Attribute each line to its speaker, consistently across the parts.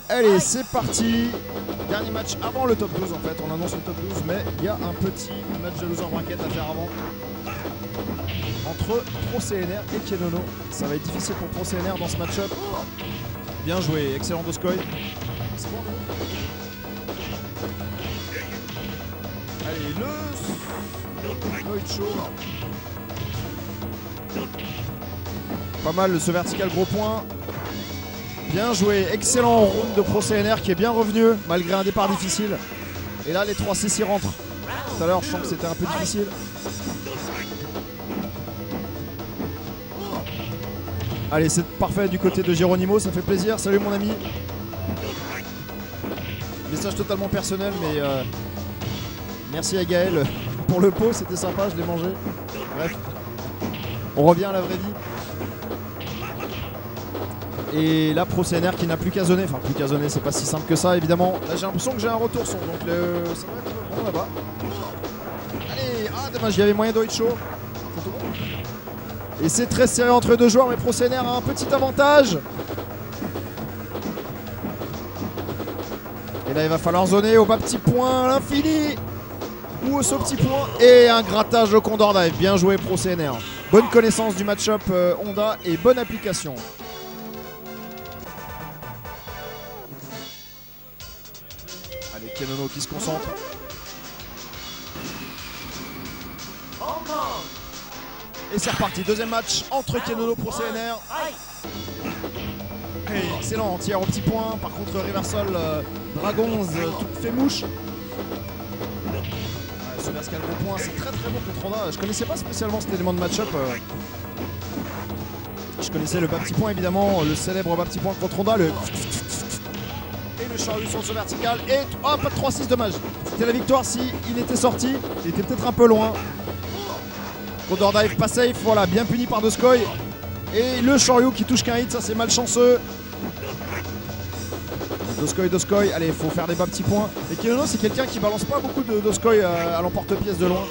Speaker 1: Allez, c'est parti. Dernier match avant le top 12 en fait. On annonce le top 12, mais il y a un petit match de loser bracket à faire avant. Entre ProCNR et Kenono. Ça va être difficile pour ProCNR dans ce match-up. Bien joué, excellent Doskoy. C'est bon, allez, le Noicho. Pas mal ce vertical gros point. Bien joué, excellent round de ProCNR qui est bien revenu malgré un départ difficile. Et là les 3-6 y rentrent. Tout à l'heure je sens que c'était un peu difficile. Allez, c'est parfait du côté de Geronimo, ça fait plaisir. Salut mon ami. Message totalement personnel, mais merci à Gaël pour le pot, c'était sympa, je l'ai mangé. Bref, on revient à la vraie vie. Et là, ProCNR qui n'a plus qu'à zoner. Enfin, plus qu'à zoner, c'est pas si simple que ça, évidemment. Là, j'ai l'impression que j'ai un retour son, donc ça va être bon là-bas. Allez, ah dommage, il y avait moyen d'Oicho. C'est tout bon. Et c'est très serré entre les deux joueurs, mais ProCNR a un petit avantage. Et là, il va falloir zoner au bas petit point à l'infini. Ou au saut petit point. Et un grattage au Condor Dive. Bien joué, ProCNR. Bonne connaissance du match-up Honda et bonne application. Allez, Kenono qui se concentre. Et c'est reparti, deuxième match entre Kenono et ProCNR. Hey, excellent, entière au petit point. Par contre, Reversal Dragons tout fait mouche. Ce vertical gros point, c'est très très bon contre Honda. Je connaissais pas spécialement cet élément de match-up. Je connaissais le bas petit point évidemment, le célèbre bas petit point contre Honda. Et le chariot sur ce vertical. Et oh, pas de 3-6, dommage. C'était la victoire si il était sorti. Il était peut-être un peu loin. Condor Dive pas safe, voilà, bien puni par Doskoy. Et le Shoryu qui touche qu'un hit, ça c'est malchanceux. Doskoy, allez, il faut faire des bas petits points. Et Kenono, c'est quelqu'un qui balance pas beaucoup de Doskoy à l'emporte-pièce de loin.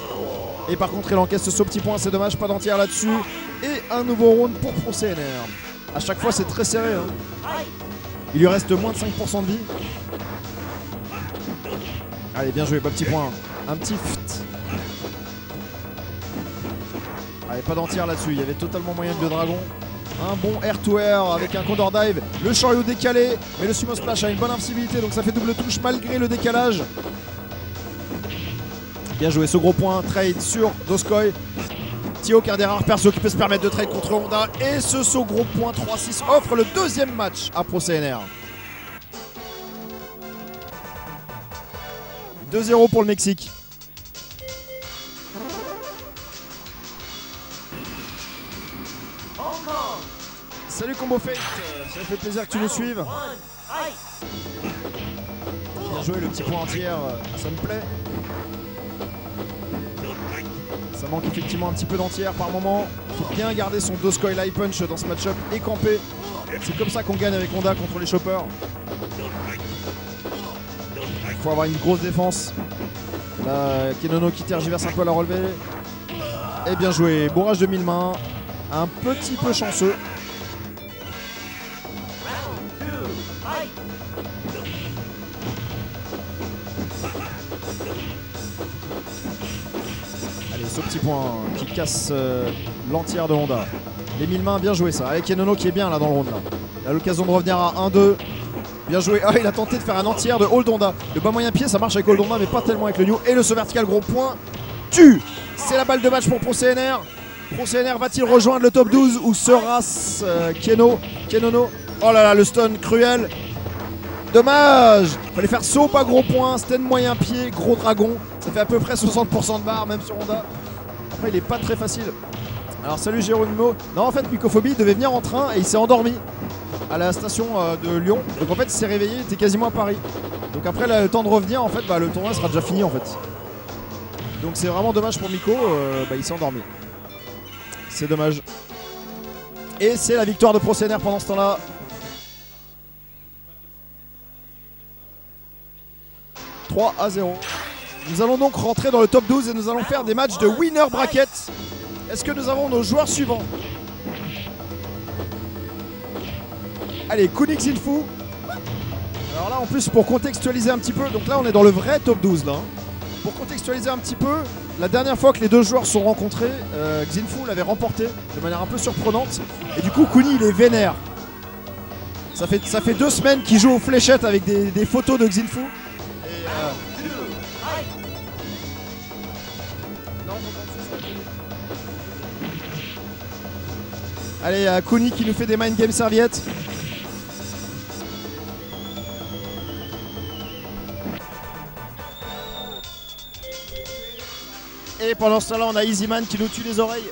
Speaker 1: Et par contre, il encaisse ce petit point, c'est dommage, pas d'entière là-dessus. Et un nouveau round pour ProCNR. À chaque fois, c'est très serré. Hein. Il lui reste moins de 5% de vie. Allez, bien joué, bas petit point. Un petit ft. Allez, pas d'entière là-dessus, il y avait totalement moyen de dragon. Un bon air-to-air avec un Condor Dive. Le Shoryu décalé, mais le Sumo Splash a une bonne invincibilité, donc ça fait double touche malgré le décalage. Bien joué ce gros point, trade sur Doskoy. Tio qui est un des rares persos qui peut se permettre de trade contre Honda. Et ce saut gros point 3-6 offre le deuxième match à ProCNR. 2-0 pour le Mexique. Salut Combo Fate, ça fait plaisir que tu nous suives. Bien joué le petit point entier, ça me plaît. Ça manque effectivement un petit peu d'entière par moment. Il faut bien garder son Doskoy Light Punch dans ce match-up et camper. C'est comme ça qu'on gagne avec Honda contre les choppers. Il faut avoir une grosse défense. Là, Kenono qui tergiverse un peu à la relevée. Et bien joué, bourrage de 1000 mains. Un petit peu chanceux. Allez, ce petit point qui casse l'entière de Honda. Les 1000 mains, bien joué ça. Avec Kenono qui est bien là dans le round. Là. Il a l'occasion de revenir à 1-2. Bien joué. Ah, il a tenté de faire un entière de hold Honda. Le bas moyen pied, ça marche avec hold Honda, mais pas tellement avec le new. Et le saut vertical gros point tue. C'est la balle de match pour ProCNR. ProCNR va-t-il rejoindre le top 12 ou sera-ce Kenono? Oh là là, le stun cruel. Dommage. Fallait faire saut, pas gros point. Stun moyen pied, gros dragon. Ça fait à peu près 60% de barre, même sur Honda. Après, il est pas très facile. Alors, salut Geronimo. Non, en fait, Mycophobie devait venir en train et il s'est endormi à la station de Lyon. Donc, en fait, il s'est réveillé, il était quasiment à Paris. Donc, après, là, le temps de revenir, en fait, le tournoi sera déjà fini, en fait. Donc, c'est vraiment dommage pour Myco. Il s'est endormi. C'est dommage. Et c'est la victoire de ProCNR pendant ce temps-là. « 3-0. Nous allons donc rentrer dans le top 12 et nous allons faire des matchs de winner bracket. Est-ce que nous avons nos joueurs suivants? Allez, Kunix Infu. Alors là en plus pour contextualiser un petit peu, donc là on est dans le vrai top 12 là. Pour contextualiser un petit peu, la dernière fois que les deux joueurs se sont rencontrés, Xinfu l'avait remporté de manière un peu surprenante. Et du coup Kuni il est vénère. Ça fait 2 semaines qu'il joue aux fléchettes avec des photos de Xinfu. Et allez, Kuni qui nous fait des mind game serviettes. Et pendant ce temps-là, on a Easyman qui nous tue les oreilles.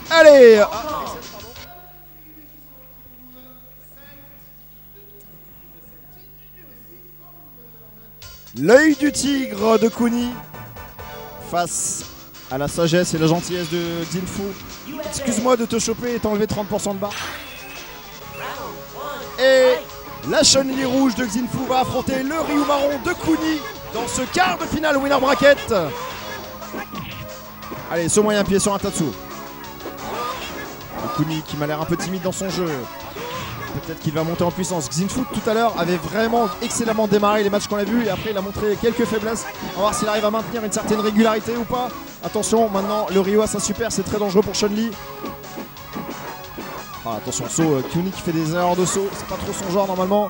Speaker 1: Allez, l'œil du tigre de Kuni face à la sagesse et la gentillesse de Xinfu. Excuse-moi de te choper et t'enlever 30% de barre. Et la Chun-Li rouge de Xinfu va affronter le Ryu marron de Kuni dans ce quart de finale winner bracket. Allez, ce moyen pied sur un Tatsu. Kuni qui m'a l'air un peu timide dans son jeu. Peut-être qu'il va monter en puissance. Xinfu tout à l'heure avait vraiment excellemment démarré les matchs qu'on a vus et après il a montré quelques faiblesses. On va voir s'il arrive à maintenir une certaine régularité ou pas. Attention, maintenant le Ryu a sa super, c'est très dangereux pour Chun-Li. Ah, attention, saut, Kuni qui fait des erreurs de saut, c'est pas trop son genre normalement.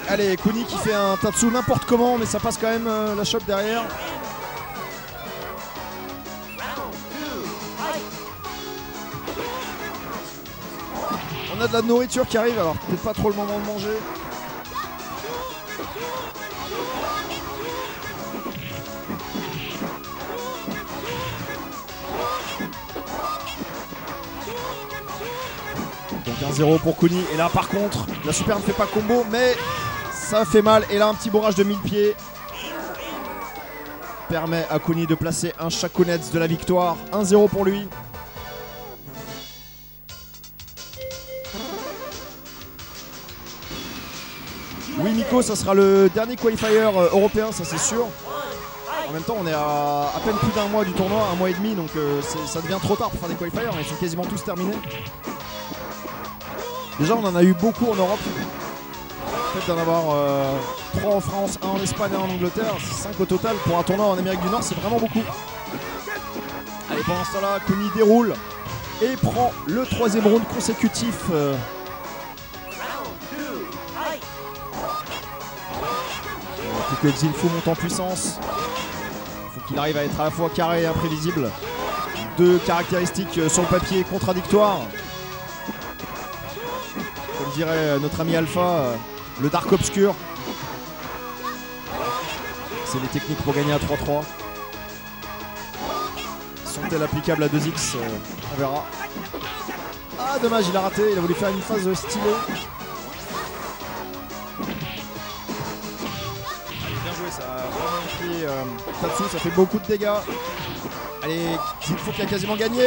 Speaker 1: Allez, Kuni qui fait un Tatsu n'importe comment, mais ça passe quand même la chope derrière. On a de la nourriture qui arrive, alors peut-être pas trop le moment de manger. Donc 1-0 pour Kuni. Et là par contre, la super ne fait pas combo, mais ça fait mal. Et là un petit bourrage de 1000 pieds permet à Kuni de placer un Shakunetsu de la victoire. 1-0 pour lui. Oui Nico, ça sera le dernier qualifier européen, ça c'est sûr. En même temps on est à peine plus d'un mois du tournoi, 1 mois et demi, donc ça devient trop tard pour faire des qualifiers, ils sont quasiment tous terminés. Déjà on en a eu beaucoup en Europe. Le fait d'en avoir 3 en France, 1 en Espagne, 1 en Angleterre, c'est 5 au total. Pour un tournoi en Amérique du Nord c'est vraiment beaucoup. Allez, pendant ce temps-là, Kuni déroule et prend le 3e round consécutif. Que Xinfu monte en puissance. Il faut qu'il arrive à être à la fois carré et imprévisible. 2 caractéristiques sur le papier contradictoires. Comme dirait notre ami Alpha, le Dark Obscur. C'est les techniques pour gagner à 3-3. Sont-elles applicables à 2x? On verra. Ah dommage, il a raté, il a voulu faire une phase stylée. Ça a vraiment pris Tatsu, ça fait beaucoup de dégâts. Allez, Xinfu qui a quasiment gagné.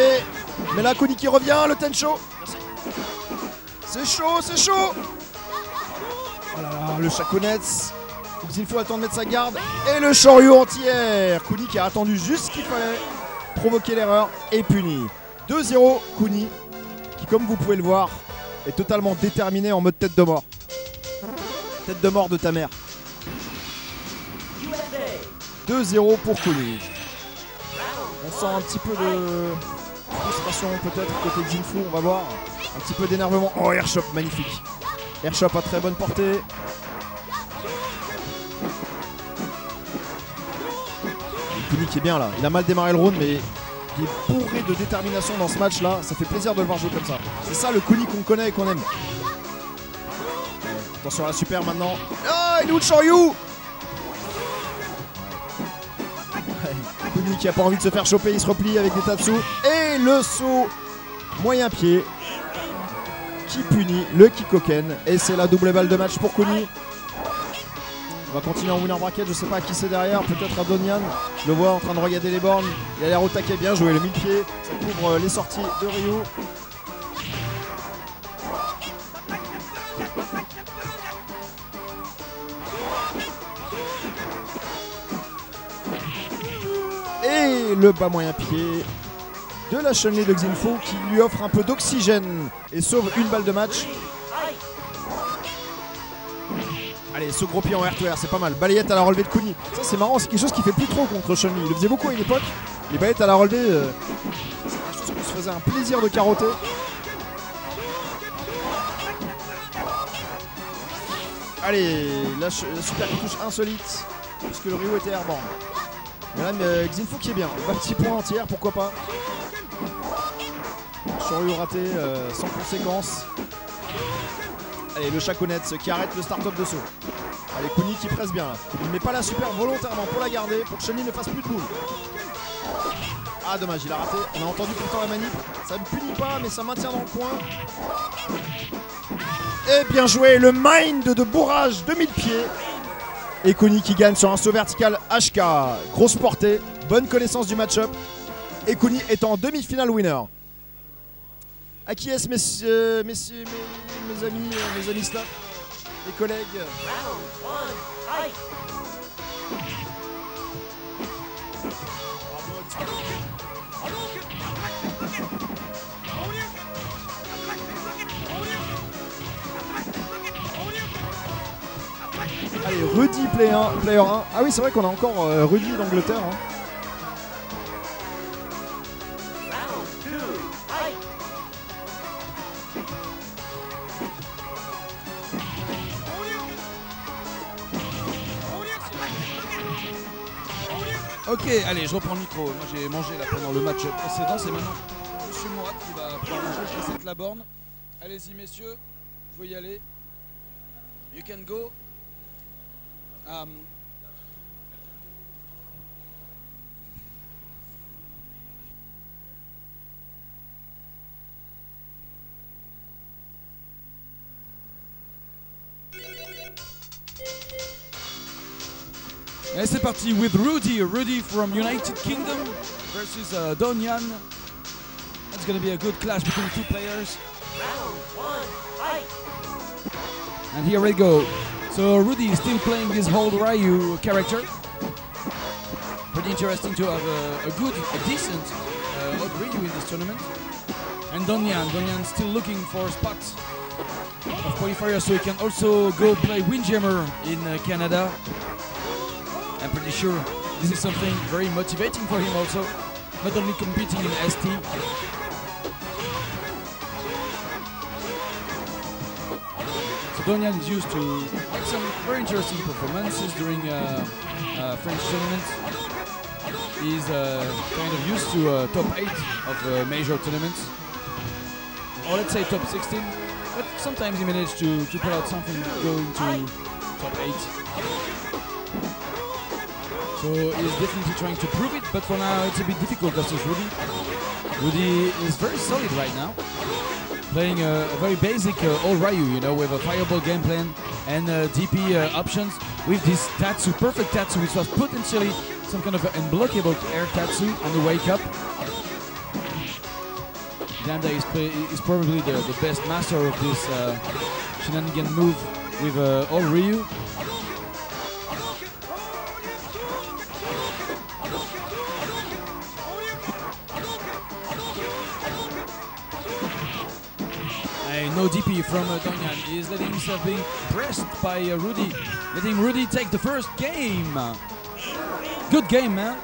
Speaker 1: Mais là, Kuni qui revient, le Tensho. Merci. C'est chaud, c'est chaud. Oh là là, le Shakunetsu. Xinfu attend de mettre sa garde. Et le Shoryu entière. Kuni qui a attendu juste ce qu'il fallait. Provoquer l'erreur et puni. 2-0, Kuni qui, comme vous pouvez le voir, est totalement déterminé en mode tête de mort. Tête de mort de ta mère. 2-0 pour Kuni. On sent un petit peu de frustration peut-être côté Xinfu, on va voir. Un petit peu d'énervement. Oh, Airshot, magnifique. Airshot à très bonne portée. Kuni qui est bien là. Il a mal démarré le round, mais il est bourré de détermination dans ce match là. Ça fait plaisir de le voir jouer comme ça. C'est ça le Kuni qu'on connaît et qu'on aime. Attention à la super maintenant. Ah, il est où le Shoryu? Kuni qui a pas envie de se faire choper, il se replie avec des Tatsu. Et le saut moyen pied qui punit le Kikoken. Et c'est la double balle de match pour Kuni. On va continuer en winner bracket, je sais pas à qui c'est derrière, peut-être à Donian. Je le vois en train de regarder les bornes. Il a l'air au taquet, bien joué, le mille-pied. Ça couvre les sorties de Ryu. Et le bas moyen pied de la Chun-Li de Xingfu qui lui offre un peu d'oxygène et sauve une balle de match. Allez, ce gros pied en R2R, c'est pas mal. Balayette à la relevée de Kuni. Ça, c'est marrant, c'est quelque chose qu'il fait plus trop contre Chun-Li. Il le faisait beaucoup à une époque. Les balayettes à la relevée, c'est quelque chose qu'on se faisait un plaisir de carotter. Allez, la super touche insolite, puisque le Ryu était airborne. Mais là, Xingfu qui est bien. Un petit point entier, pourquoi pas. Shoryu raté, sans conséquence. Allez, le Shakunetsu qui arrête le start-up de saut. Allez, Kuni qui presse bien là. Il ne met pas la super volontairement pour la garder, pour que Chun-Li ne fasse plus de boule. Ah, dommage, il a raté. On a entendu pourtant la manip. Ça ne punit pas, mais ça maintient dans le coin. Et bien joué, le mind de bourrage de 1000 pieds. Et Kuni qui gagne sur un saut vertical HK. Grosse portée, bonne connaissance du match-up. Et Kuni est en demi-finale winner. À qui est-ce, mes amis staff, mes collègues? Allez, Rudy player 1. Ah oui, c'est vrai qu'on a encore Rudy d'Angleterre. Hein.
Speaker 2: Ok, allez, je reprends le micro. Moi j'ai mangé là pendant le match précédent. C'est maintenant Monsieur Mourad qui va pouvoir manger. Je reset la borne. Allez-y messieurs, vous pouvez y aller. You can go. Et c'est parti with Rudy from United Kingdom versus Donian. It's gonna be a good clash between the two players.
Speaker 3: Round one, fight!
Speaker 2: And here we go. So Rudy is still playing his whole Ryu character. Pretty interesting to have a decent old Ryu in this tournament. And Donian still looking for spots of qualifiers so he can also go play Windjammer in Canada. I'm pretty sure this is something very motivating for him also, not only competing in ST. So Donian is used to make some very interesting performances during French tournaments. He's kind of used to top 8 of major tournaments, or let's say top 16, but sometimes he managed to pull out something going to top 8. So he's definitely trying to prove it, but for now it's a bit difficult versus Rudy. Rudy is very solid right now, playing a very basic all Ryu, you know, with a fireball game plan and DP options with this Tatsu, perfect Tatsu, which was potentially some kind of unblockable air Tatsu on the wake up. Ganda is probably the best master of this shenanigan move with all Ryu. No DP from Donian. He is letting himself being pressed by Rudy, letting Rudy take the first game. Good game, man.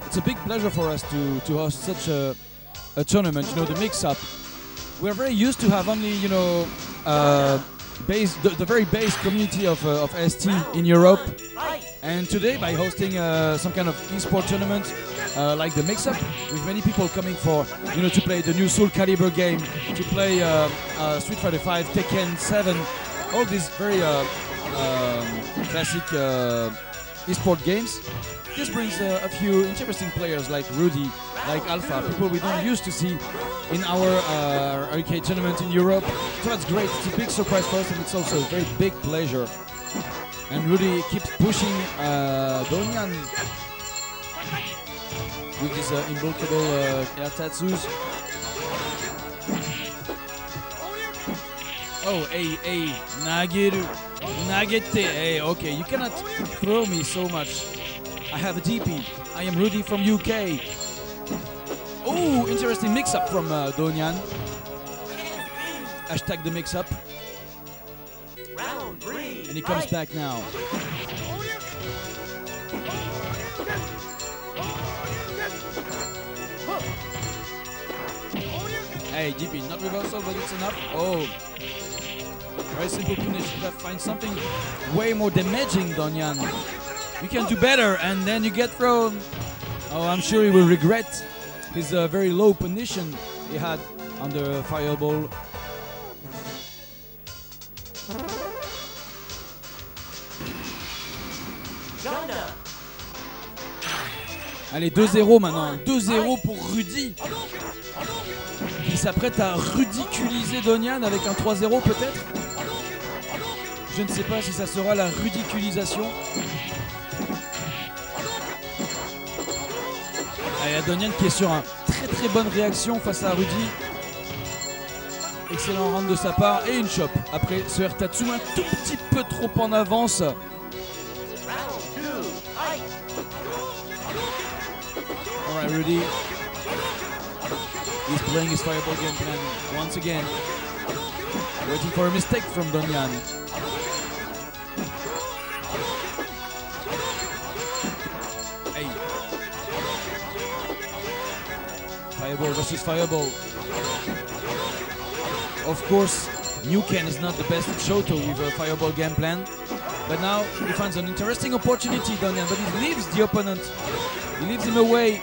Speaker 2: It's a big pleasure for us to host such a tournament. You know, the mix-up. We're very used to have only, you know, the very base community of ST in Europe. And today, by hosting some kind of esport tournament like the mix-up, with many people coming for, you know, to play the new Soul Calibur game, to play Street Fighter 5, Tekken 7, all these very classic esport games. This brings a few interesting players like Rudy, like Alpha, people we don't used to see in our arcade tournament in Europe. So that's great. It's a big surprise for us, and it's also a very big pleasure. And Rudy keeps pushing Donyan with his invulnerable air tattoos. Oh, hey, Nageru, Nagete, hey, okay, you cannot throw me so much. I have a DP. I am Rudy from UK. Oh, interesting mix-up from Donyan. Hashtag the mix-up.
Speaker 3: Round 3.
Speaker 2: And he comes back now. Hey, DP, not reversal, but it's enough. Oh. Very simple punish. You gotta find something way more damaging, Donyan. You can do better, and then you get thrown. Oh, I'm sure he will regret his very low position he had on the fireball.
Speaker 3: China.
Speaker 2: Allez, 2-0 maintenant. 2-0 pour Rudy. Il s'apprête à ridiculiser Donyan avec un 3-0 peut-être. Je ne sais pas si ça sera la ridiculisation. Il y a Donyan qui est sur une très bonne réaction face à Rudy. Excellent round de sa part et une chop. Après ce air tatsu un tout petit peu trop en avance.
Speaker 3: Round 2. Fight.
Speaker 2: Alright, Rudy. He's playing his fireball game plan once again. Waiting for a mistake from Donyan. Hey. Fireball versus fireball. Of course, Nuken is not the best at Shoto with a fireball game plan. But now he finds an interesting opportunity, Donyan, but he leaves the opponent. He leaves him away.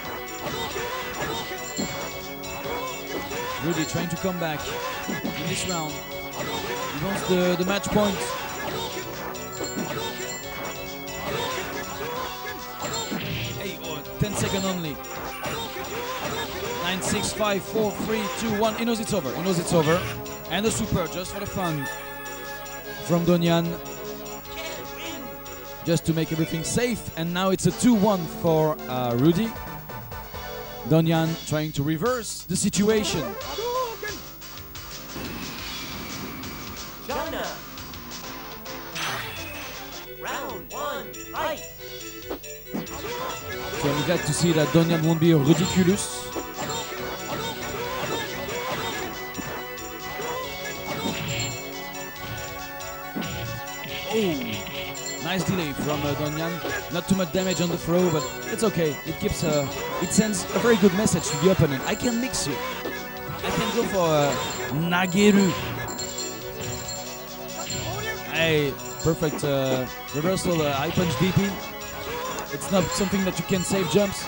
Speaker 2: Rudy trying to come back in this round. He wants the match point. Hey, 10 seconds only. 9, 6, 5, 4, 3, 2, 1. He knows it's over. He knows it's over. And a super just for the fun from Donyan. Just to make everything safe. And now it's a 2-1 for Rudy. Donyan trying to reverse the situation.
Speaker 3: China. Round 1. Fight.
Speaker 2: So I'm glad to see that Donyan won't be ridiculous. Oh, nice delay from Donyan. Not too much damage on the throw, but it's okay. It keeps, it sends a very good message to the opponent. I can mix you. I can go for Nageru. Hey, perfect reversal high punch DP. It's not something that you can save jumps.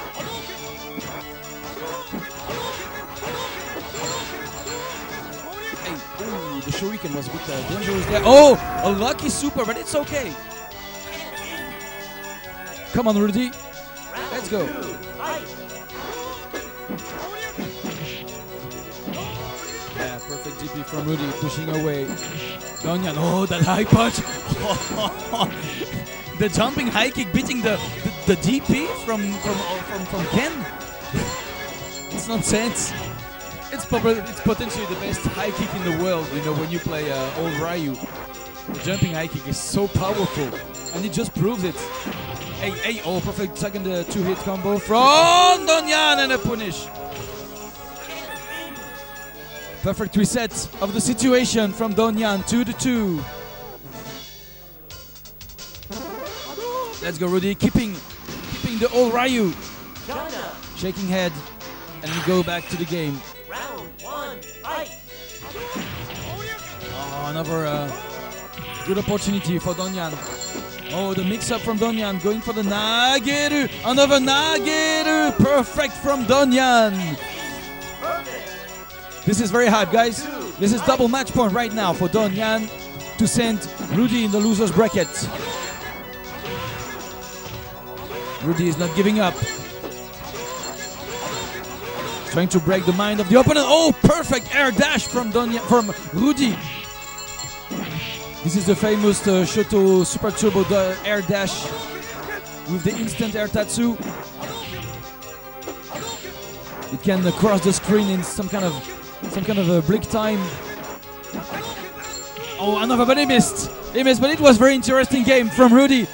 Speaker 2: Hey, ooh, the shuriken was a bit dangerous there. Oh, a lucky super, but it's okay. Come on, Rudy. Let's go. Yeah, perfect DP from Rudy, pushing away. Donyan, oh, that high punch. The jumping high kick beating the DP from Ken. It's nonsense. It's potentially the best high kick in the world, you know, when you play old Ryu. The jumping high kick is so powerful, and it just proves it. Hey, oh, perfect second two-hit combo from Donyan and a punish. Perfect reset of the situation from Donyan, 2-2. Let's go, Rudy, keeping the old Ryu. Shaking head, and we go back to the game.
Speaker 3: Round 1, fight.
Speaker 2: Oh, another good opportunity for Donyan. Oh, the mix-up from Donyan, going for the Nageru. Another Nageru, perfect from Donyan. This is very hype, guys. This is double match point right now for Donyan to send Rudy in the loser's bracket. Rudy is not giving up. Trying to break the mind of the opponent. Oh, perfect air dash from Rudy. This is the famous Shoto Super Turbo air dash with the instant air tatsu. It can cross the screen in some kind of a blink time. Oh, another, but he missed. He missed, but it was a very interesting game from Rudy.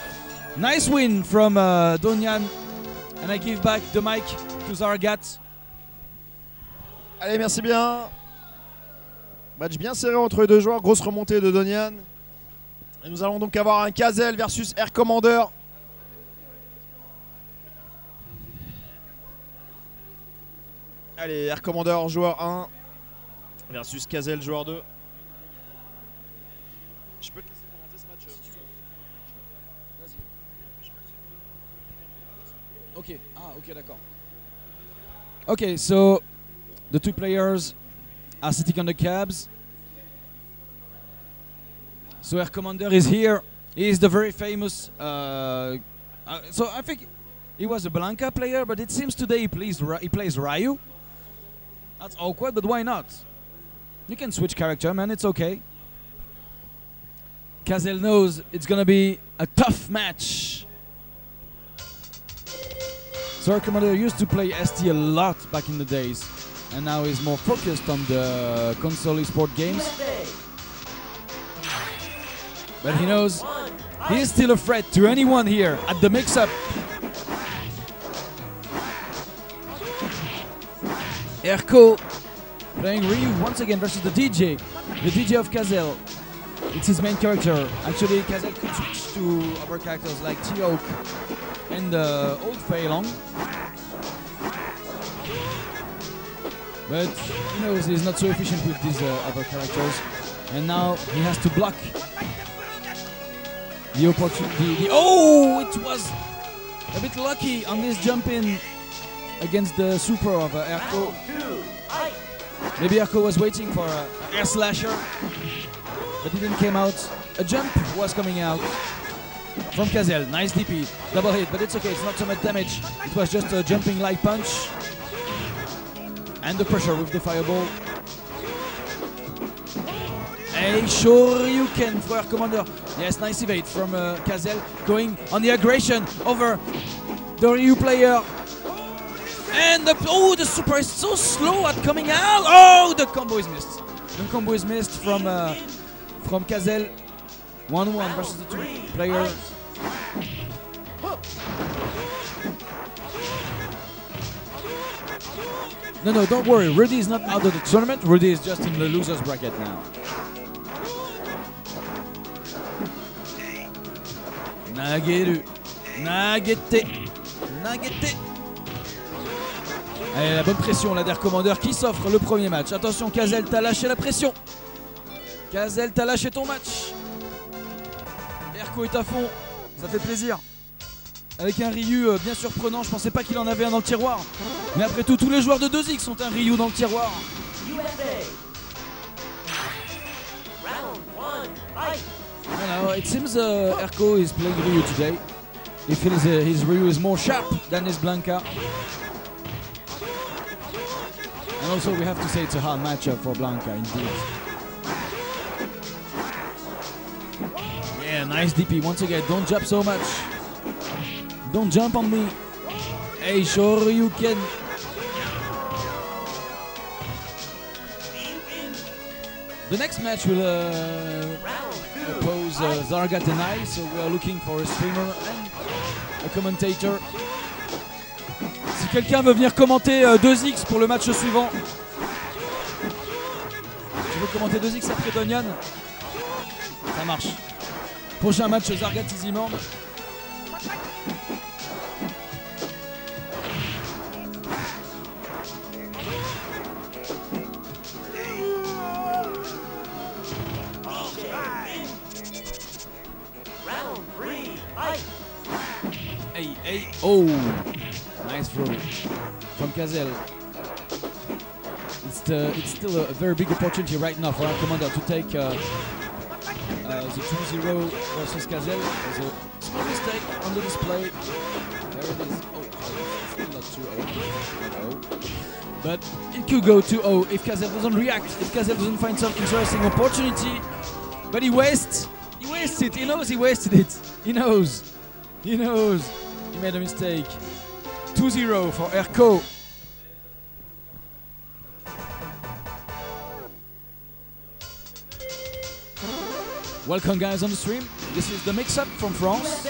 Speaker 2: Nice win from Donyan. And I give back the mic to Zaragat.
Speaker 1: Allez, merci bien. Match bien serré entre les deux joueurs. Grosse remontée de Donyan. Et nous allons donc avoir un Kazel versus Air Commander. Allez, Air Commander joueur 1 versus Kazel joueur 2. Je peux te laisser commenter ce match si tu veux.
Speaker 2: Vas-y. Ok, ok, d'accord. Okay, so the two players are sitting on the cabs. So Air Commander is here. He is the very famous. So I think he was a Blanka player, but it seems today he plays Ryu. That's awkward, but why not? You can switch character, man. It's okay. Kazel knows it's gonna be a tough match. So Air Commander used to play ST a lot back in the days, and now he's more focused on the console esport games. But he knows he is still a threat to anyone here at the mix-up. Erko playing Ryu once again versus the DJ of Kazel. It's his main character. Actually, Kazel could switch to other characters like T-Oak and Old Fei Long. But he knows he's not so efficient with these other characters. And now he has to block the opportunity. Oh, it was a bit lucky on this jump in against the super of Erko. Maybe Erko was waiting for an air slasher, but it didn't come out. A jump was coming out from Kazel. Nice DP, double hit, but it's okay, it's not so much damage. It was just a jumping light punch. And the pressure with the fireball. A Shoryuken for Air Commander. Yes, nice evade from Kazel, going on the aggression over the Ryu player. And the super is so slow at coming out. Oh, the combo is missed. The combo is missed from Kazel. 1-1 versus the two players. No, don't worry. Rudy is not out of the tournament. Rudy is just in the losers bracket now. Nageru. Nagete. Allez, la bonne pression là d'Air Commander qui s'offre le premier match. Attention, Kazel, t'as lâché la pression. Kazel, t'as lâché ton match. Erko est à fond. Ça fait plaisir. Avec un Ryu bien surprenant. Je pensais pas qu'il en avait un dans le tiroir. Mais après tout, tous les joueurs de 2X ont un Ryu dans le tiroir. Now, it seems Erko is playing Ryu today. He feels his Ryu is more sharp than his Blanka. And also we have to say it's a hard matchup for Blanka indeed. Yeah, nice DP. Once again, don't jump so much. Don't jump on me. Hey, Shoryuken. The next match will oppose Zaragat and I, so we are looking for a streamer and a commentator. Si quelqu'un veut venir commenter 2X pour le match suivant. Tu veux commenter 2X après Donyan? Ça marche. Prochain match Zaragat Izimorn. Hey, oh, nice throw from Kazel. It's still a very big opportunity right now for Air Commander to take the 2-0 versus Kazel. There's a small mistake on the display. There it is. Oh, it's still not 2-0. But it could go 2-0 if Kazel doesn't react, if Kazel doesn't find some interesting opportunity. But he wastes it. He knows he wasted it. He knows. He made a mistake. 2-0 for Erko. Welcome guys on the stream. This is the mix-up from France.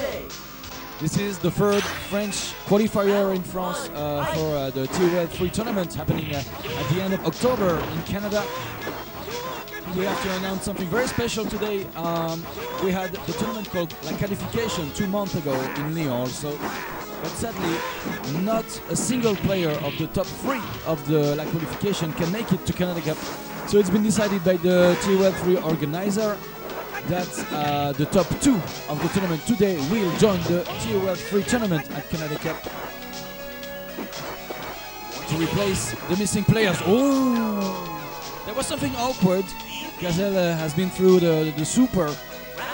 Speaker 2: This is the third French qualifier in France for the Tier 3 tournament happening at the end of October in Canada. We have to announce something very special today. We had the tournament called La Qualification 2 months ago in Lyon also. But sadly, not a single player of the top 3 of the La Qualification can make it to Canada Cup. So it's been decided by the Tier 3 organizer that the top 2 of the tournament today will join the Tier 3 tournament at Canada Cup to replace the missing players. Oh, there was something awkward. Kazel has been through the super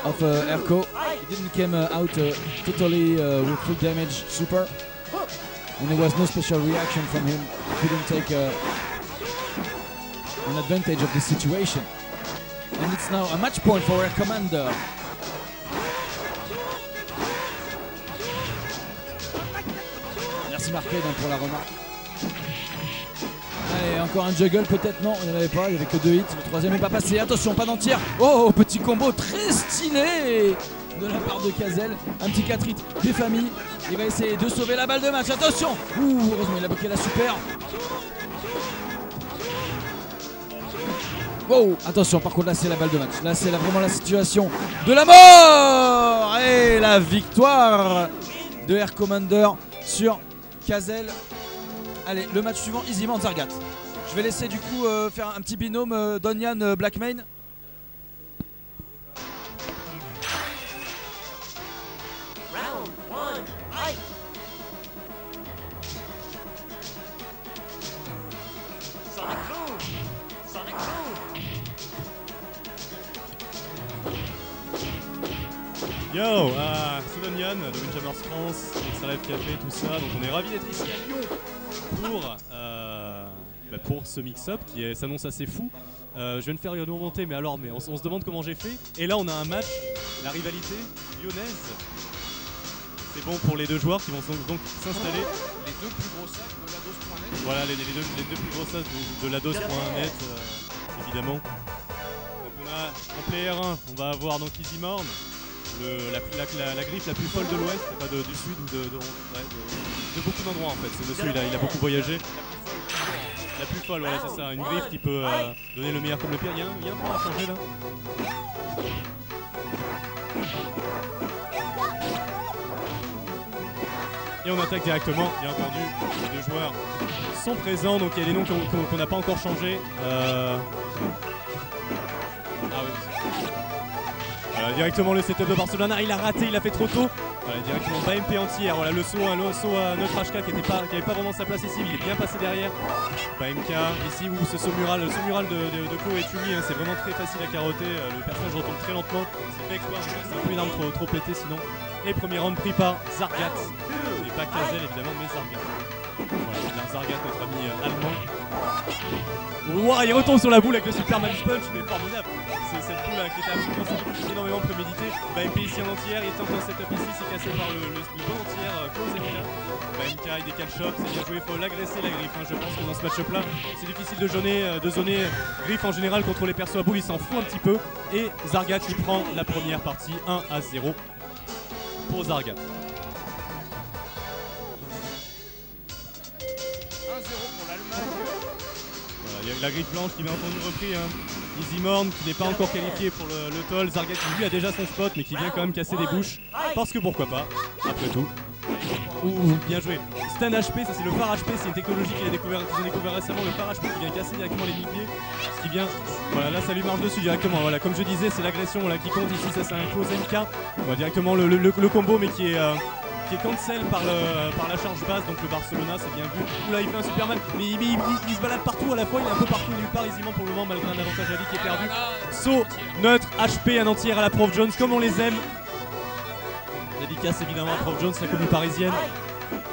Speaker 2: of Erko. It didn't come out totally with full damage super, and there was no special reaction from him. He couldn't take an advantage of this situation. And it's now a match point for Air Commander. Merci Marquet pour la remarque. Allez, encore un juggle peut-être, non, il n'y en avait pas, il n'y avait que 2 hits, le troisième n'est pas passé, attention, pas d'entière. Oh, petit combo très stylé de la part de Kazel, un petit 4 hits des familles, il va essayer de sauver la balle de match, attention. Ouh, heureusement il a bloqué la super. Wow, attention, par contre là c'est la balle de match, là c'est vraiment la situation de la mort. Et la victoire de Air Commander sur Kazel. Allez, le match suivant, Easyman Zargat. Je vais laisser du coup faire un petit binôme Donyan Blackmain.
Speaker 3: Round 1, fight! Sonic Boom! Sonic Boom!
Speaker 4: Yo, c'est Donyan de Windjammers France, XRF Café, tout ça. Donc on est ravis d'être ici à Lyon pour ce mix-up qui s'annonce assez fou. Je viens de faire une montée, mais on se demande comment j'ai fait. Et là on a un match, la rivalité lyonnaise. C'est bon pour les deux joueurs qui vont donc s'installer.
Speaker 2: Les deux plus gros sacs de lados.net.
Speaker 4: Voilà, les deux plus gros sacs de lados.net, évidemment. Donc on a en player 1, on va avoir donc Easymorn. La griffe la plus folle de l'Ouest, pas du Sud ou de beaucoup d'endroits en fait. Ce monsieur il a beaucoup voyagé. La plus folle, voilà, c'est ça. Une griffe qui peut donner le meilleur comme le pire. Il y a un point à changer là. Et on attaque directement, bien entendu. Les deux joueurs sont présents, donc il y a des noms qu'on n'a pas encore changés. Directement le setup de Barcelona, il a raté, il a fait trop tôt. Voilà, directement MP entière, voilà, le saut à notre HK qui n'avait pas vraiment sa place ici, il est bien passé derrière. MK, ici où ce saut mural, le saut mural de Chloé et Chumi, c'est vraiment très facile à carotter, le personnage retombe très lentement, c'est fait exprès, c'est un peu une arme trop pétée sinon. Et premier round pris par Zargat, et pas Kazel évidemment, mais Zargat. Voilà, Zargat, notre ami allemand. Wow, il retombe sur la boule avec le Superman Punch, mais formidable. C'est cette boule qui était absolument énormément préméditée. MP ici en entière, il tente un setup ici, c'est cassé par le bon entière, close MK. MK il décale shop, c'est bien joué, il faut l'agresser la griffe. Je pense que dans ce match-up là, c'est difficile de zoner griffe en général contre les persos à boule, il s'en fout un petit peu. Et Zargat il prend la première partie 1-0 pour Zargat.
Speaker 2: 1-0 pour l'Allemagne.
Speaker 4: Il y a la griffe blanche qui bien entendu repris. Easymorn qui n'est pas encore qualifié pour le toll. Zargat qui lui a déjà son spot mais qui vient quand même casser des bouches. Parce que pourquoi pas, après tout. Bien joué. Stun HP, ça c'est le phare HP, c'est une technologie qu'ils ont découvert récemment, le phare HP qui vient casser directement les mi-pieds. Ce qui vient, voilà, là ça lui marche dessus directement. Voilà, comme je disais, c'est l'agression qui compte ici, ça c'est un close MK. Voilà, directement le combo mais qui est cancel par la charge basse, donc le Barcelona c'est bien vu. Oula il fait un Superman, mais il se balade partout à la fois, il est un peu partout nulle part Easyman pour le moment malgré un avantage à vie qui est perdu. Saut, neutre, HP, un entière à la Prof Jones comme on les aime. Dédicace évidemment à Prof Jones, la commune parisienne.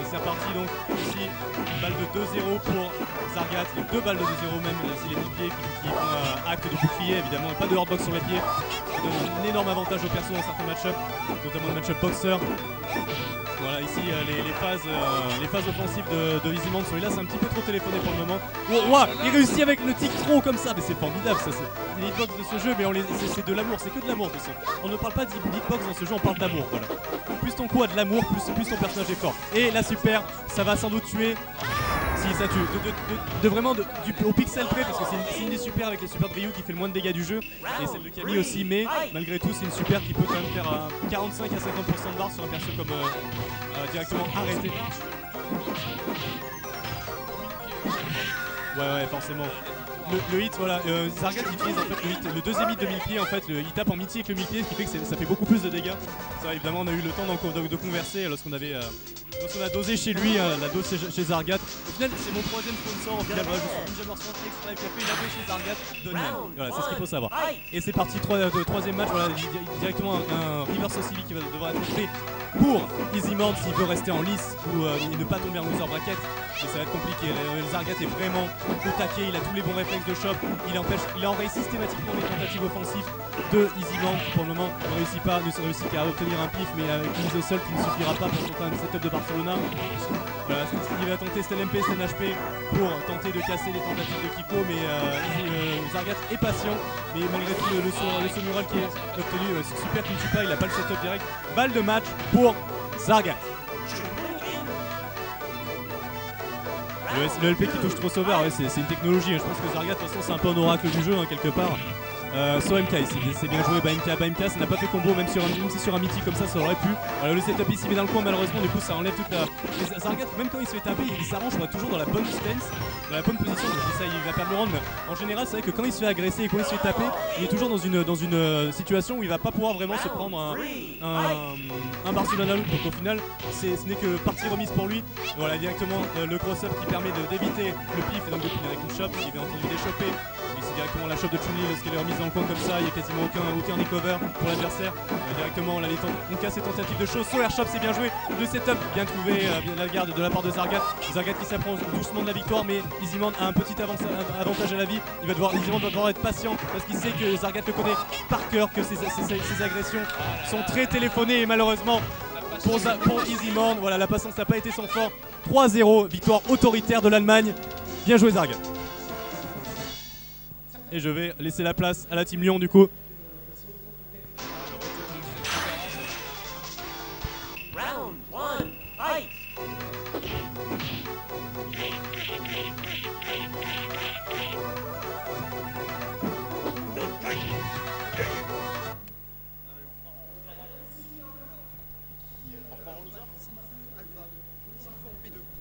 Speaker 4: Et c'est reparti donc ici, une balle de 2-0 pour Zargat, 2 balles de 2-0 même si les pieds qui font acte de bouclier évidemment, et pas de hardbox sur les pieds. Ça donne un énorme avantage aux persos dans certains match-up, notamment le match-up boxer. Voilà ici les phases offensives de Easyman. Celui-là c'est un petit peu trop téléphoné pour le moment. Wow, il réussit avec le tic trop comme ça, mais c'est formidable ça. Les hitbox de ce jeu, mais c'est de l'amour, c'est que de l'amour de ça. On ne parle pas d'hitbox dans ce jeu, on parle d'amour. Voilà. Plus ton coup a de l'amour, plus ton personnage est fort. Et la super, ça va sans doute tuer. Si ça tue, vraiment au pixel près, parce que c'est une des super avec les super de Ryu qui fait le moins de dégâts du jeu, et celle de Camille aussi, mais malgré tout c'est une super qui peut quand même faire 45 à 50% de barre sur un perso comme directement arrêté. Ouais forcément. Le hit, voilà, Zargat utilise en fait le hit, le deuxième hit de 1000 pieds en fait, il tape en mythique avec le 1000 pieds, ce qui fait que ça fait beaucoup plus de dégâts. Ça évidemment on a eu le temps de converser lorsqu'on a dosé chez lui, la dose chez Zargat. Au final c'est mon troisième sponsor, au final voilà, je suis Ninja Morse Extra qui a fait la dose chez Zargat, Donian. Voilà, c'est ce qu'il faut savoir. Et c'est parti, troisième match, voilà, directement un reverse Osili qui devra être fait pour Easyman s'il veut rester en lice ou ne pas tomber en loser bracket. Et ça va être compliqué, Zargat est vraiment au taquet, il a tous les bons réflexes de shop, il enraye systématiquement les tentatives offensives de Easyman qui pour le moment ne réussit qu'à obtenir un pif, mais avec une mise au sol qui ne suffira pas pour son setup de Barcelona. Voilà, il va tenter Stun MP, Stun HP pour tenter de casser les tentatives de Kiko, mais Zargat est patient, mais malgré tout le saut mural qui est obtenu, c'est super qu'il ne tue pas, il n'a pas le setup direct. Balle de match pour Zargat. Le LP qui touche trop sauveur, ouais, c'est une technologie, je pense que Zargat de toute façon c'est un peu un oracle du jeu quelque part. So MK ici, c'est bien joué, MK, ça n'a pas fait combo, même sur un mythique comme ça aurait pu. Voilà, le setup ici mais dans le coin malheureusement, du coup ça enlève toute la... Mais Zargat, même quand il se fait taper, il s'arrange toujours dans la bonne stance, dans la bonne position, donc ça il va perdre le round, mais en général c'est vrai que quand il se fait agresser et quand il se fait taper, il est toujours dans une situation où il va pas pouvoir vraiment se prendre un Barcelona loop, donc au final ce n'est que partie remise pour lui. Voilà directement le cross-up qui permet d'éviter le pif et donc de finir avec une shop, il va entendu déchopper. Ici directement la shop de Chun-Li lorsqu'elle est remise dans le coin comme ça, il n'y a quasiment aucun recover pour l'adversaire. Directement on casse ses tentatives de show, so air shop c'est bien joué, le setup bien trouvé, la garde de la part de Zargat. Zargat qui s'apprend doucement de la victoire, mais Easyman a un petit avantage à la vie. Easyman va devoir être patient parce qu'il sait que Zargat le connaît par cœur, que ses agressions sont très téléphonées et malheureusement pour Easyman, voilà, la patience n'a pas été son fort. 3-0, victoire autoritaire de l'Allemagne. Bien joué Zargat. Et je vais laisser la place à la team Lyon du coup.
Speaker 3: Round 1, fight!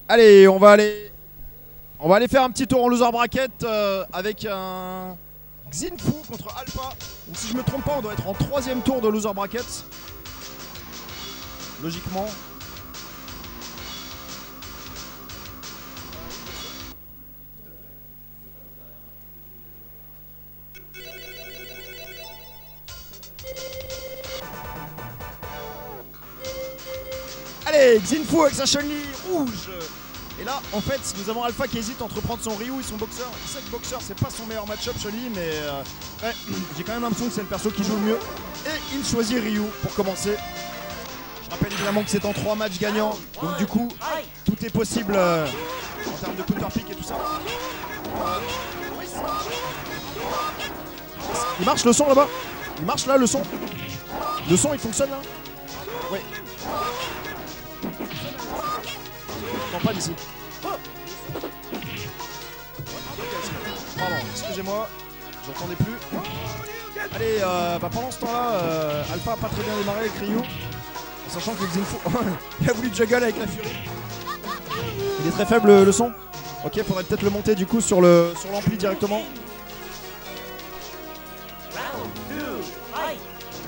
Speaker 1: Allez, on va aller faire un petit tour en loser bracket avec un Xinfu contre Alpha. Donc, si je me trompe pas, on doit être en 3ème tour de loser bracket. Logiquement. Allez, Xinfu avec sa Chun-Li rouge. Et là, en fait, nous avons Alpha qui hésite entre prendre son Ryu et son boxeur. Il sait que boxeur, c'est pas son meilleur match-up, Chun-Li, mais ouais, j'ai quand même l'impression que c'est le perso qui joue le mieux. Et il choisit Ryu pour commencer. Je rappelle évidemment que c'est en 3 matchs gagnants, donc du coup, tout est possible en termes de counterpick et tout ça. Il marche le son là-bas? Il marche là le son? Le son il fonctionne là? Oui. Non, pas d'ici. Pardon, excusez-moi, j'entendais plus. Allez, pendant ce temps-là, Alpha a pas très bien démarré avec Ryu. En sachant que Xinfu, il a voulu juggle avec la furie. Il est très faible le son. Ok, faudrait peut-être le monter du coup sur l'ampli directement.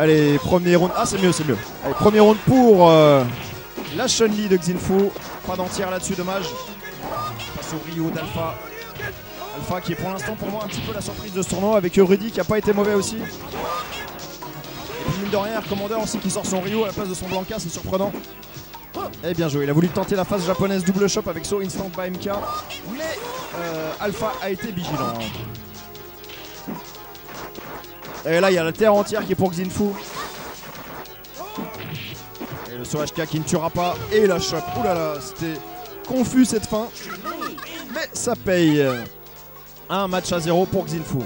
Speaker 1: Allez, premier round. Ah, c'est mieux, c'est mieux. Allez, premier round pour la Chun-Li de Xinfu. Pas d'entière là-dessus, dommage. Face au Ryu d'Alpha. Alpha qui est pour l'instant pour moi un petit peu la surprise de ce tournoi avec Rudy qui a pas été mauvais aussi. Et puis mine de rien, Commander aussi qui sort son Ryu à la place de son Blanca, c'est surprenant. Et bien joué, il a voulu tenter la phase japonaise double chop avec So Instant by MK, mais Alpha a été vigilant. Et là il y a la terre entière qui est pour Xinfu. Et le So HK qui ne tuera pas, et la chop. Ouh là là, c'était confus cette fin, mais ça paye. Un match à 0 pour Xinfu.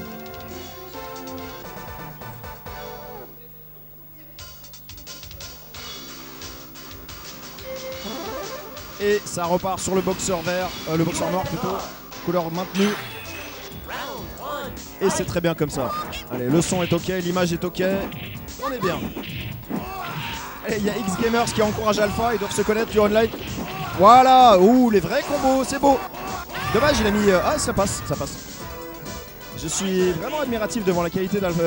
Speaker 1: Et ça repart sur le boxeur vert, le boxeur noir plutôt, couleur maintenue. Et c'est très bien comme ça. Allez, le son est ok, l'image est ok, on est bien. Et il y a X Gamers qui encourage Alpha, ils doivent se connaître du online. Voilà, ouh, les vrais combos, c'est beau. Dommage, il a mis... ah, ça passe, ça passe. Je suis vraiment admiratif devant la qualité d'Alpha,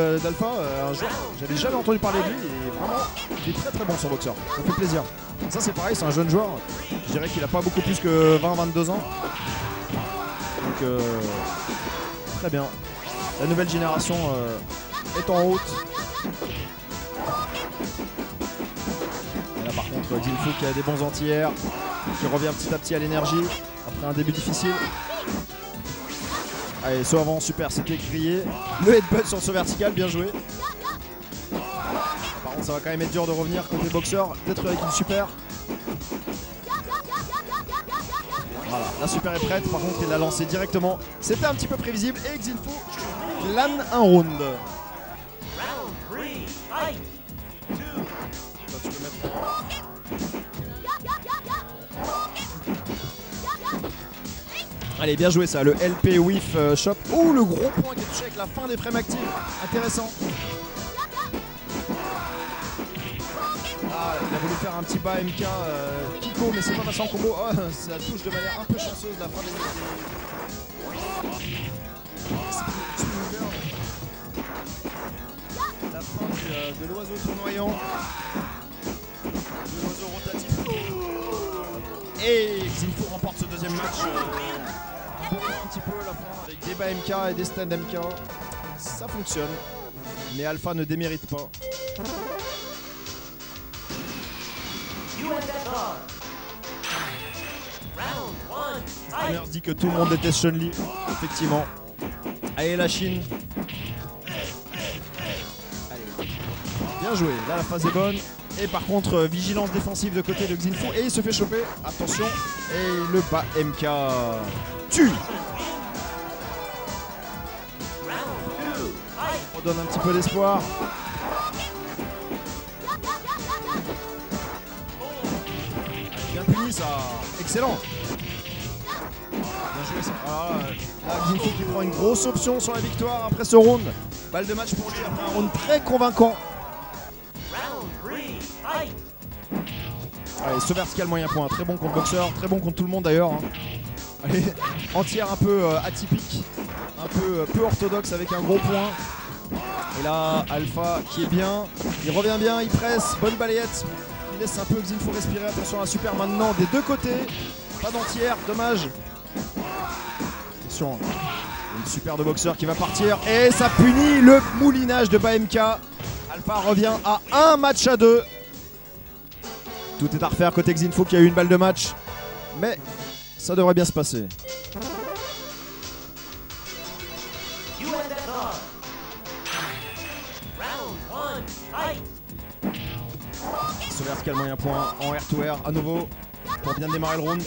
Speaker 1: un joueur, j'avais jamais entendu parler de lui et vraiment, il est très très bon son boxeur, ça fait plaisir. Ça c'est pareil, c'est un jeune joueur, je dirais qu'il a pas beaucoup plus que 20-22 ans. Donc très bien, la nouvelle génération est en route. Et là par contre, Xinfu qui a des bons anti-air, qui revient petit à petit à l'énergie après un début difficile. Allez, saut avant, super, c'était grillé. Le headbutt sur ce vertical, bien joué. Par contre, ça va quand même être dur de revenir côté boxeur, peut-être avec une super. Voilà, la super est prête, par contre, il l'a lancé directement. C'était un petit peu prévisible et Xinfu glane un round. Allez, bien joué ça, le LP Whiff Shop. Ouh, le gros point qui est touché avec la fin des frames actives. Intéressant. Ah, il a voulu faire un petit bas MK Kiko, mais c'est pas passé en combo. Oh, ça touche de manière un peu chanceuse la fin des la fin de l'oiseau tournoyant. De l'oiseau rotatif. Et Xinfu remporte ce deuxième match. Un petit peu à la fin avec des bas MK et des stand MK. Ça fonctionne. Mais Alpha ne démérite pas. Streamer dit que tout le monde déteste Chun-Li. Effectivement. Allez la Chine. Allez. Bien joué. Là la phase est bonne. Et par contre, vigilance défensive de côté de Xinfu. Et il se fait choper. Attention. Et le bas MK tue. On donne un petit peu d'espoir. Bien puni ça. Excellent. Bien joué ça. Voilà, là, Xinfu qui prend une grosse option sur la victoire après ce round. Balle de match pour lui après un round très convaincant. Allez, ce vertical moyen point, très bon contre boxeur, très bon contre tout le monde d'ailleurs. Allez, entière un peu atypique, un peu peu orthodoxe avec un gros point. Et là, Alpha qui est bien, il revient bien, il presse, bonne balayette. Il laisse un peu Xinfu respirer, attention à la super maintenant des deux côtés. Pas d'entière, dommage. Attention, une super de boxeur qui va partir et ça punit le moulinage de BMK. Alpha revient à un match à 2. Tout est à refaire côté Xinfu qui a eu une balle de match. Mais ça devrait bien se passer. Ce vertical moyen point en air to air à nouveau pour bien démarrer le round.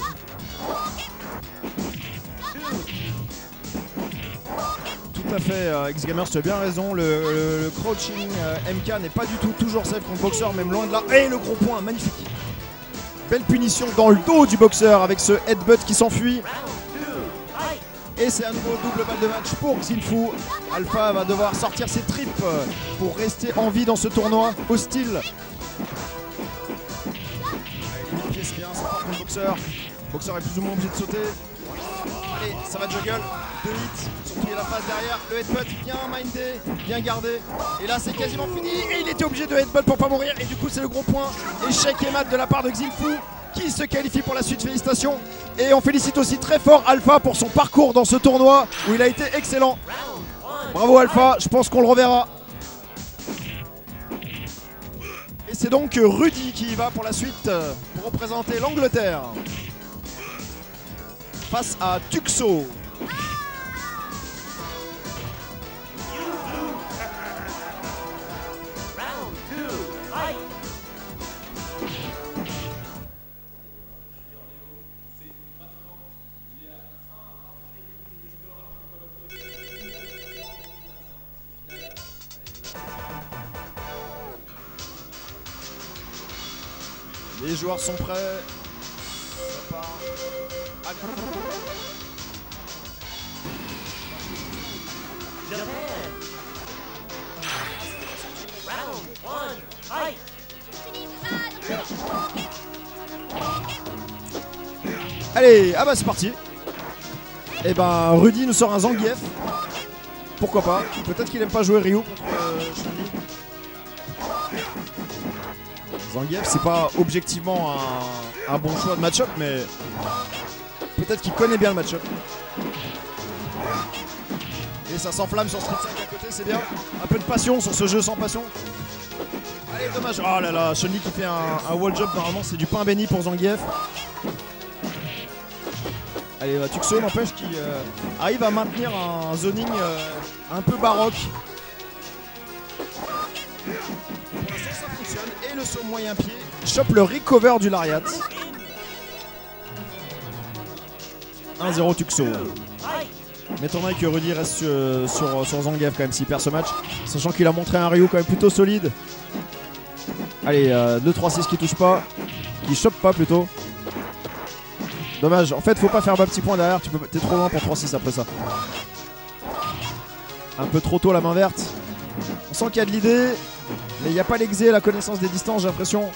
Speaker 1: Tout à fait, X-Gamers, tu as bien raison, le crouching MK n'est pas du tout toujours safe contre boxeur, même loin de là. Et le gros point, magnifique. Belle punition dans le dos du boxeur avec ce headbutt qui s'enfuit. Et c'est un nouveau double balle de match pour Xinfu. Alpha va devoir sortir ses tripes pour rester en vie dans ce tournoi hostile. Allez, les pieds c'est bien, ça part contre le boxeur. Le boxeur est plus ou moins obligé de sauter. Allez, ça va juggle. 2 hits, surtout il y a la phase derrière. Le headbutt bien mindé, bien gardé. Et là c'est quasiment fini. Et il était obligé de headbutt pour pas mourir. Et du coup c'est le gros point. Échec et mat de la part de Xinfu qui se qualifie pour la suite. Félicitations. Et on félicite aussi très fort Alpha pour son parcours dans ce tournoi où il a été excellent. Bravo Alpha, je pense qu'on le reverra. Et c'est donc Rudy qui y va pour la suite pour pour représenter l'Angleterre face à Tuxo.
Speaker 3: Round 2, fight!
Speaker 1: Les joueurs sont prêts. Ça part.
Speaker 3: Japan! Round 1, fight!
Speaker 1: Allez, ah bah c'est parti. Et ben Rudy nous sort un Zangief. Pourquoi pas. Peut-être qu'il aime pas jouer Ryu contre Chun-Li. Zangief c'est pas objectivement un bon choix de match-up, mais peut-être qu'il connaît bien le match-up. Et ça s'enflamme sur Street 5 à côté, c'est bien. Un peu de passion sur ce jeu sans passion. Allez, dommage. Oh là là, Chun-Li qui fait un wall jump, normalement c'est du pain béni pour Zangief. Allez, Tuxo n'empêche qui arrive à maintenir un zoning un peu baroque. Pour l'instant ça fonctionne. Et le saut moyen pied chope le recover du lariat. 1-0 Tuxo. M'étonnerait que Rudy reste sur Zangief quand même s'il perd ce match. Sachant qu'il a montré un Ryu quand même plutôt solide. Allez, 2-3-6 qui touche pas. Qui chope pas plutôt. Dommage, en fait faut pas faire bas petit point derrière, t'es trop loin pour 3-6 après ça. Un peu trop tôt la main verte. On sent qu'il y a de l'idée, mais il n'y a pas l'exé, la connaissance des distances j'ai l'impression.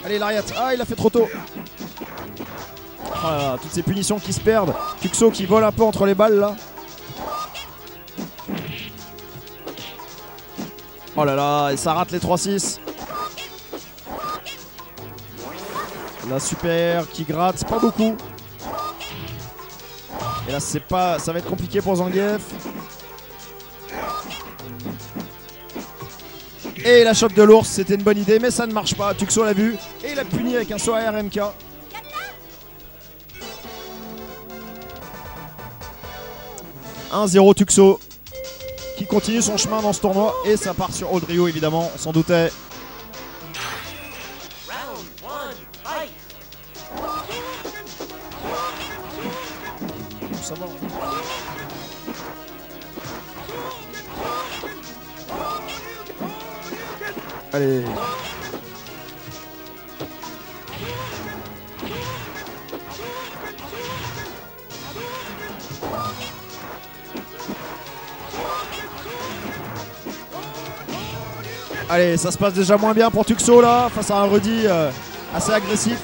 Speaker 1: Allez lariat, ah il a fait trop tôt. Oh là là, toutes ces punitions qui se perdent. Tuxo qui vole un peu entre les balles là. Oh là là, et ça rate les 3-6. La super qui gratte, c'est pas beaucoup. Et là c'est pas, ça va être compliqué pour Zangief. Et la chope de l'ours, c'était une bonne idée, mais ça ne marche pas. Tuxo l'a vu et il a puni avec un saut à RMK. « 1-0 Tuxo qui continue son chemin dans ce tournoi et ça part sur Old Ryu évidemment, on s'en doutait. Ça va. Allez. Allez, ça se passe déjà moins bien pour Tuxo là, face à un Rudy assez agressif.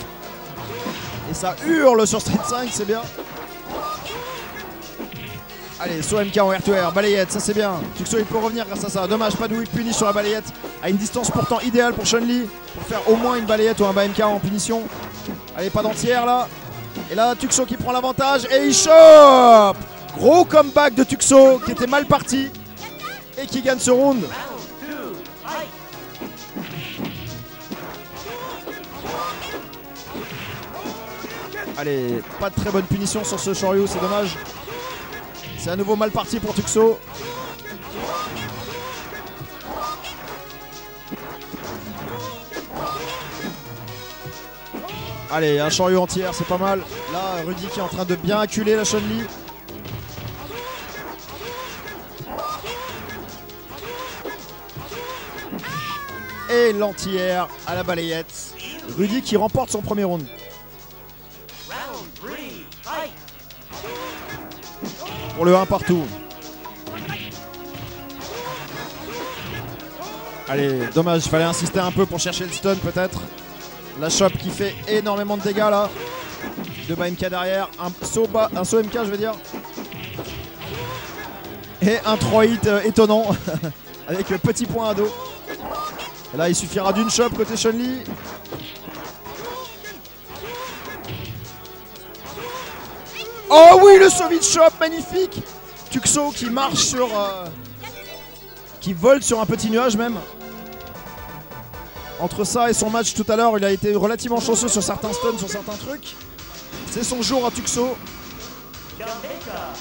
Speaker 1: Et ça hurle sur Street 5, c'est bien. Allez, saut MK en R2R, balayette, ça c'est bien. Tuxo il peut revenir grâce à ça. Dommage, pas de whip puni sur la balayette. À une distance pourtant idéale pour Chun-Li. Pour faire au moins une balayette ou un bas MK en punition. Allez, pas d'entière là. Et là, Tuxo qui prend l'avantage et il chope. Gros comeback de Tuxo qui était mal parti. Et qui gagne ce round. Allez, pas de très bonne punition sur ce Shoryu, c'est dommage. C'est à nouveau mal parti pour Tuxo. Allez, un Shoryu entière, c'est pas mal. Là, Rudy qui est en train de bien acculer la Chun-Li. Et l'entière à la balayette. Rudy qui remporte son premier round. Pour le 1 partout. Allez, dommage, il fallait insister un peu pour chercher le stun peut-être. La chope qui fait énormément de dégâts là. Deux bas MK derrière, un saut MK je veux dire. Et un 3 hit étonnant avec le petit point à dos. Et là il suffira d'une chope côté Chun-Li. Oh oui, le Soviet Shop, magnifique. Tuxo qui marche sur... qui vole sur un petit nuage même. Entre ça et son match tout à l'heure, il a été relativement chanceux sur certains stuns, sur certains trucs. C'est son jour à Tuxo.
Speaker 3: Jamaica.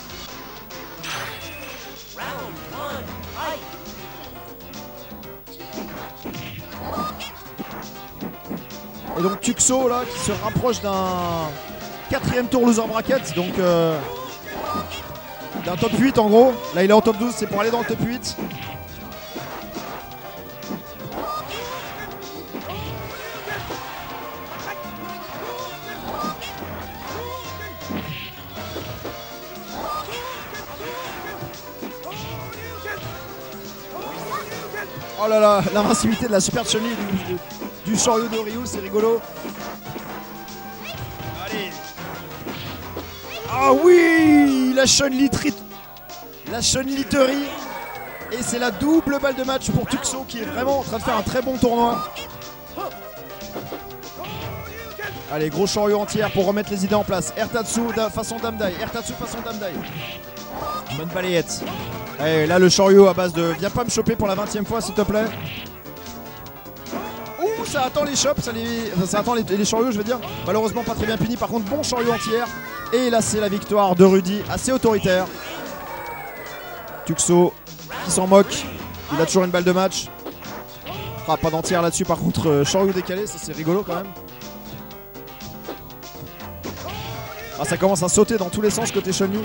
Speaker 3: Round 1, fight.
Speaker 1: Et donc Tuxo là qui se rapproche d'un 4ème tour loser bracket, donc d'un top 8 en gros. Là il est en top 12, c'est pour aller dans le top 8. Oh là là, l'invincibilité de la super Chun-Li du Shoryu de Ryu, c'est rigolo. Allez. Ah oui, la Chun-Li Terie. Et c'est la double balle de match pour Tuxo qui est vraiment en train de faire un très bon tournoi. Allez, gros Shoryu entière pour remettre les idées en place. Ertatsu façon Damdai. Ertatsu façon Damdai. Bonne balayette. Allez, là le Shoryu à base de... Viens pas me choper pour la 20ème fois s'il te plaît. Ouh, ça attend les chops, ça attend les Shoryu je veux dire. Malheureusement pas très bien puni. Par contre bon Shoryu entière. Et là c'est la victoire de Rudy, assez autoritaire. Tuxo qui s'en moque. Il a toujours une balle de match. Ah, pas d'entière là-dessus par contre. Shoryu décalé, ça c'est rigolo quand même. Ah, ça commence à sauter dans tous les sens côté Chun-Li.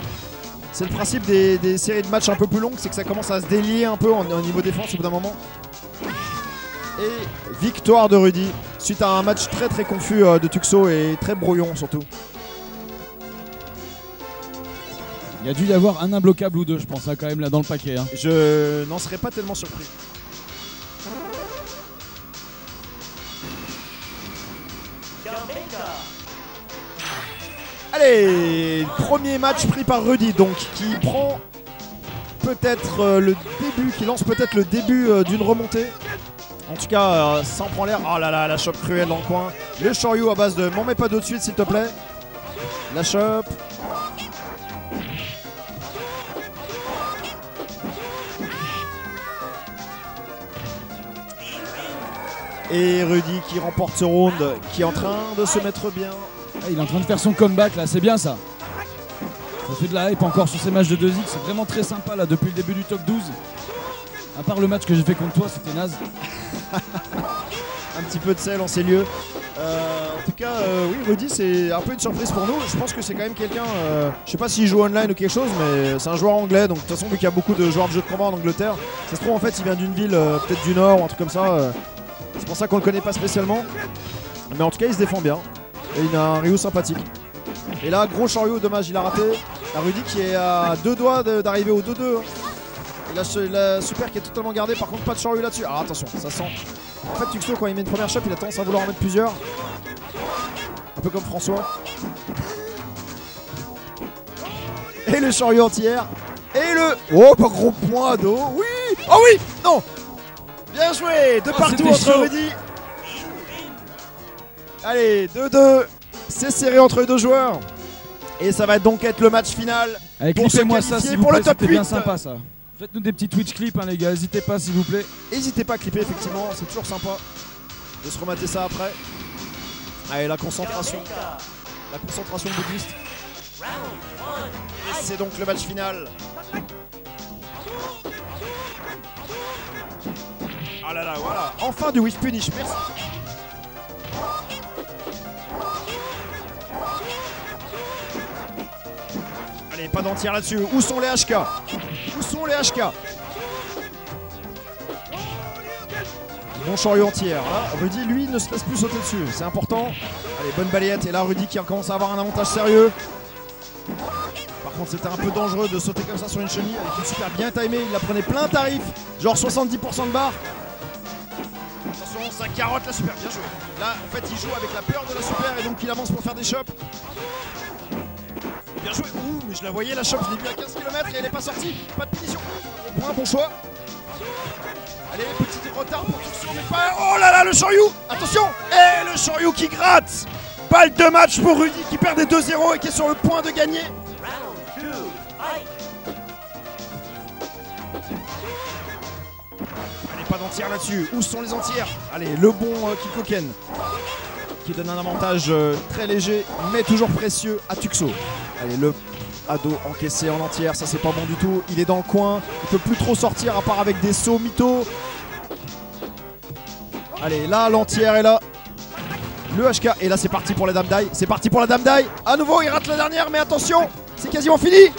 Speaker 1: C'est le principe des séries de matchs un peu plus longues, c'est que ça commence à se délier un peu au niveau défense au bout d'un moment. Et victoire de Rudy suite à un match très très confus de Tuxo et très brouillon surtout.
Speaker 2: Il y a dû y avoir un imbloquable ou deux, je pense, hein, quand même, là dans le paquet. Hein.
Speaker 1: Je n'en serais pas tellement surpris.
Speaker 3: Jamaica.
Speaker 1: Allez, premier match pris par Rudy donc qui prend peut-être le début, qui lance peut-être le début d'une remontée. En tout cas, ça en prend l'air. Oh là là, la chope cruelle dans le coin. Le Shoryu à base de m'en mets pas d'eau de suite s'il te plaît. La chope. Et Rudy qui remporte ce round, qui est en train de se mettre bien.
Speaker 2: Ah, il est en train de faire son comeback là, c'est bien ça. Ça fait de la hype encore sur ces matchs de 2X, c'est vraiment très sympa là depuis le début du top 12. À part le match que j'ai fait contre toi, c'était naze.
Speaker 1: Un petit peu de sel en ces lieux. En tout cas, oui, Rudy, c'est un peu une surprise pour nous. Je pense que c'est quand même quelqu'un. Je sais pas s'il joue online ou quelque chose, mais c'est un joueur anglais. Donc, de toute façon, vu qu'il y a beaucoup de joueurs de jeux de combat en Angleterre, ça se trouve en fait, il vient d'une ville peut-être du Nord ou un truc comme ça. C'est pour ça qu'on le connaît pas spécialement. Mais en tout cas, il se défend bien. Et il a un Ryu sympathique. Et là, gros Shoryu, dommage, il a raté. La Rudy qui est à 2 doigts d'arriver au 2-2. Et la super qui est totalement gardée. Par contre, pas de Shoryu là-dessus. Alors attention, ça sent. En fait, Tuxo, quand il met une première chope, il a tendance à vouloir en mettre plusieurs. Un peu comme François. Et le Shoryu entière. Et le... Oh, pas gros point à dos. Oui. Oh oui. Non. Bien joué. De partout
Speaker 2: c'était
Speaker 1: entre
Speaker 2: chaud.
Speaker 1: Rudy. Allez, 2-2. C'est serré entre les deux joueurs. Et ça va donc être le match final.
Speaker 2: Allez,
Speaker 1: Pour se
Speaker 2: clippez-moi ça
Speaker 1: qualifier
Speaker 2: s'il vous
Speaker 1: pour le
Speaker 2: plaît,
Speaker 1: top
Speaker 2: c'était bien
Speaker 1: 8.
Speaker 2: sympa ça. Faites-nous des petits Twitch clips hein, les gars, n'hésitez pas s'il vous plaît.
Speaker 1: N'hésitez pas à clipper, effectivement, c'est toujours sympa de se remater ça après. Allez, la concentration bouddhiste.
Speaker 3: Round 1,
Speaker 1: Et c'est donc le match final. Ah là là, voilà. Enfin du whiff punish, merci. Allez, pas d'entière là-dessus. Où sont les HK? Où sont les HK? Bon Shoryu entière. Là, Rudy, lui, ne se laisse plus sauter dessus. C'est important. Allez, bonne balayette. Et là, Rudy qui commence à avoir un avantage sérieux. Par contre, c'était un peu dangereux de sauter comme ça sur une Chun-Li avec une super bien timée. Il la prenait plein tarif. Genre 70% de barre. Attention, ça carotte la super. Bien joué. Là, en fait, il joue avec la peur de la super et donc il avance pour faire des chops. Bien joué. Ouh, mais je la voyais la chope. Je l'ai vue à 15 km et elle n'est pas sortie. Pas de punition. Bon point, bon choix. Allez, petit retard pour Tuxo, mais pas... Oh là là, le Shoryu. Attention. Et le Shoryu qui gratte. Balle de match pour Rudy qui perd des 2-0 et qui est sur le point de gagner.
Speaker 3: round 2, fight.
Speaker 1: Allez, pas d'entière là-dessus. Où sont les entières? Allez, le bon Kikoken qui donne un avantage très léger mais toujours précieux à Tuxo. Allez, le ado encaissé en entière, ça c'est pas bon du tout. Il est dans le coin, il peut plus trop sortir à part avec des sauts mythos. Allez, là l'entière est là. Le HK, et là c'est parti pour la dame d'ail. C'est parti pour la dame d'ail. À nouveau, il rate la dernière, mais attention, c'est quasiment fini.